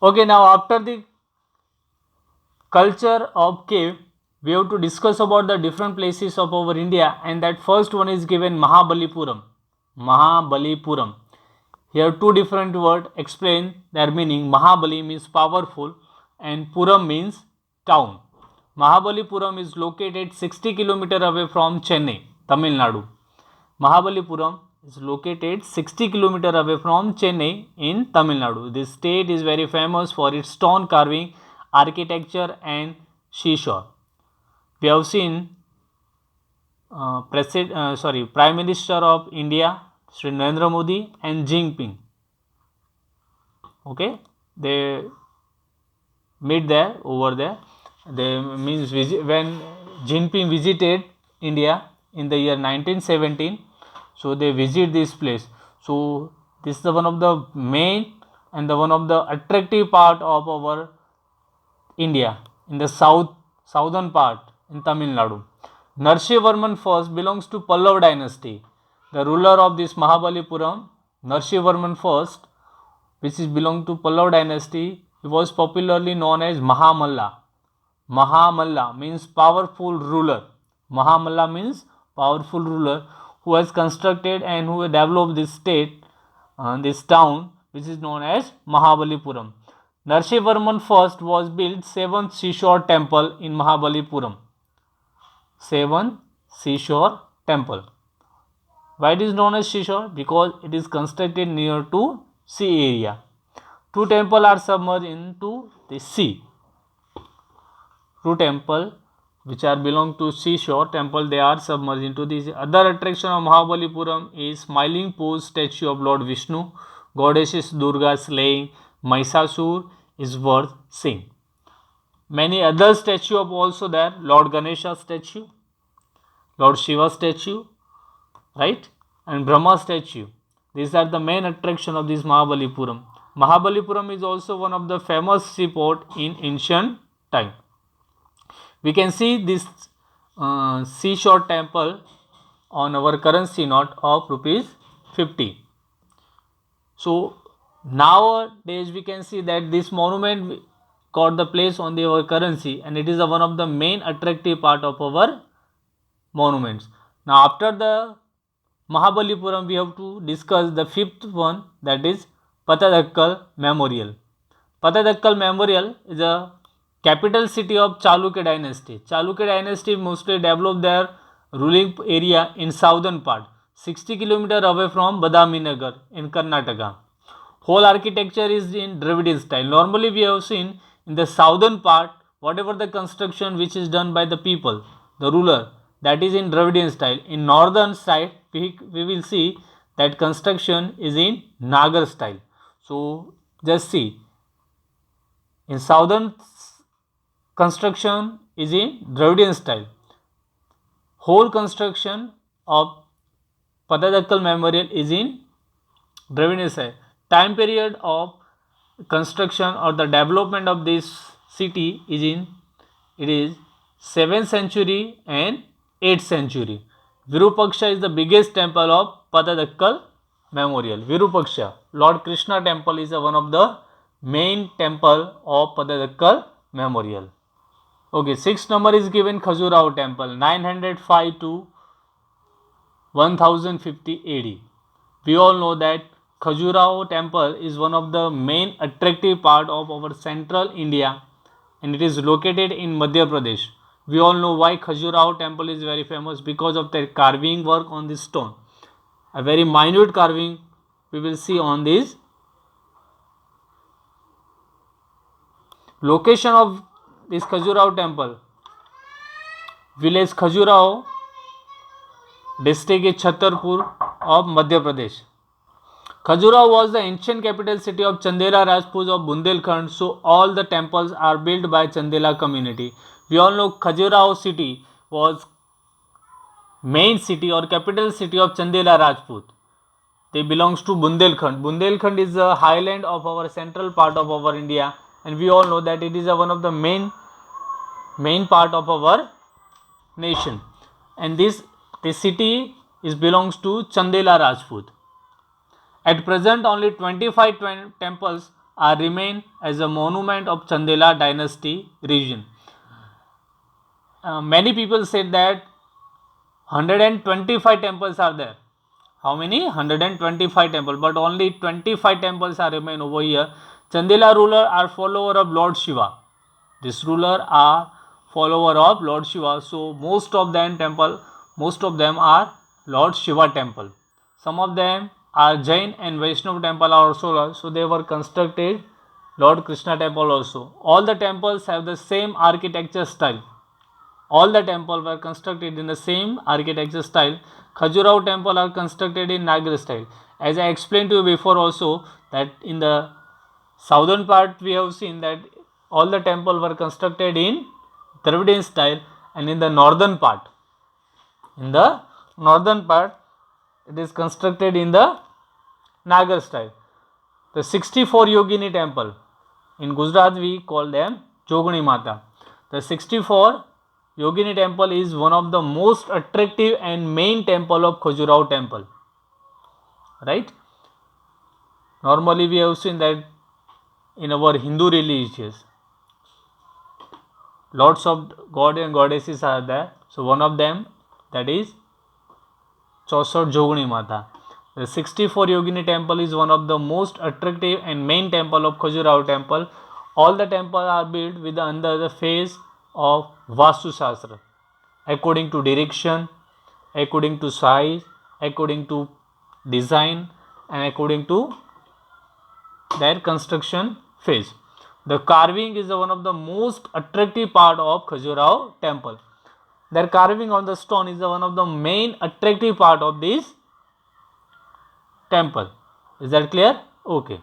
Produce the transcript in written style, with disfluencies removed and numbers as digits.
Okay, now after the culture of cave, we have to discuss about the different places of our India, and that first one is given Mahabalipuram. Mahabalipuram. Here two different words explain their meaning. Mahabali means powerful and Puram means town. Mahabalipuram is located 60 km away from Chennai, Tamil Nadu. Mahabalipuram is located 60 km away from Chennai in Tamil Nadu. This state is very famous for its stone carving, architecture and seashore. We have seen Prime Minister of India, Sri Narendra Modi and Jinping. Okay, they meet there over there. They means when Jinping visited India in the year 1917, so they visit this place. So this is the one of the main and the one of the attractive part of our India in the southern part in Tamil Nadu. Narshivarman first belongs to Pallava dynasty. The ruler of this Mahabalipuram, Narshivarman first, which is belong to Pallava dynasty, he was popularly known as Mahamalla. Mahamalla means powerful ruler. Mahamalla means powerful ruler who has constructed and who developed this state, this town, which is known as Mahabalipuram. Narshivarman first was built 7th seashore temple in Mahabalipuram. 7th seashore temple. Why it is known as seashore? Because it is constructed near to sea area. Two temples are submerged into the sea. Two temple which are belong to seashore temple, they are submerged into this. Other attraction of Mahabalipuram is smiling pose statue of Lord Vishnu, goddesses Durga slaying Mahishasur is worth seeing. Many other statue of also there, Lord Ganesha statue, Lord Shiva statue, right, and Brahma statue. These are the main attraction of this Mahabalipuram. Mahabalipuram is also one of the famous seaport in ancient time. We can see this seashore temple on our currency note of rupees 50. So nowadays we can see that this monument got the place on our currency, and it is one of the main attractive part of our monuments. Now after the Mahabalipuram, we have to discuss the fifth one, that is Patadakkal Memorial. Patadakkal Memorial is a capital city of Chalukya dynasty. Chalukya dynasty mostly developed their ruling area in southern part, 60 km away from Badami Nagar in Karnataka. Whole architecture is in Dravidian style. Normally we have seen in the southern part, whatever the construction which is done by the people, the ruler, that is in Dravidian style. In northern side, we will see that construction is in Nagar style. So just see, in southern construction is in Dravidian style. Whole construction of Patadakkal Memorial is in Dravidian style. Time period of construction or the development of this city is in, it is 7th century and 8th century. Virupaksha is the biggest temple of Patadakkal Memorial. Virupaksha, Lord Krishna temple, is one of the main temple of Patadakkal Memorial. Okay, sixth number is given Khajuraho temple, 905 to 1050 AD. We all know that Khajuraho temple is one of the main attractive part of our central India, and it is located in Madhya Pradesh. We all know why Khajuraho temple is very famous, because of the carving work on this stone. A very minute carving we will see on this. Location of this Khajuraho temple, village Khajuraho, district is Chhatarpur of Madhya Pradesh. Khajuraho was the ancient capital city of Chandela Rajput of Bundelkhand, so all the temples are built by Chandela community. We all know Khajuraho city was main city or capital city of Chandela Rajput. They belongs to Bundelkhand. Bundelkhand is the highland of our central part of our India, and we all know that it is one of the main part of our nation. And this city belongs to Chandela Rajput. At present, only 25 temples are remain as a monument of Chandela dynasty region. Many people said that 125 temples are there. How many? 125 temples, but only 25 temples are remain over here. Chandela ruler are follower of Lord Shiva. This ruler are follower of Lord Shiva. So most of them are Lord Shiva temple. Some of them are Jain and Vaishnav temple are also, so they were constructed Lord Krishna temple also. All the temples have the same architecture style. All the temples were constructed in the same architecture style. Khajuraho temple are constructed in Nagar style. As I explained to you before also, that in the southern part we have seen that all the temples were constructed in Dravidian style, and in the northern part it is constructed in the Nagar style. The 64 Yogini temple, in Gujarat we call them Jogani Mata. The 64 Yogini temple is one of the most attractive and main temple of Khajuraho temple. Right? Normally we have seen that in our Hindu religions, lots of god and goddesses are there. So one of them, that is 64 Jogani Mata. The 64 Yogini temple is one of the most attractive and main temple of Khajuraho temple. All the temples are built with under the phase of Vastu Shastra, according to direction, according to size, according to design, and according to their construction phase. The carving is one of the most attractive part of Khajuraho temple. Their carving on the stone is one of the main attractive part of this temple. Is that clear? Okay.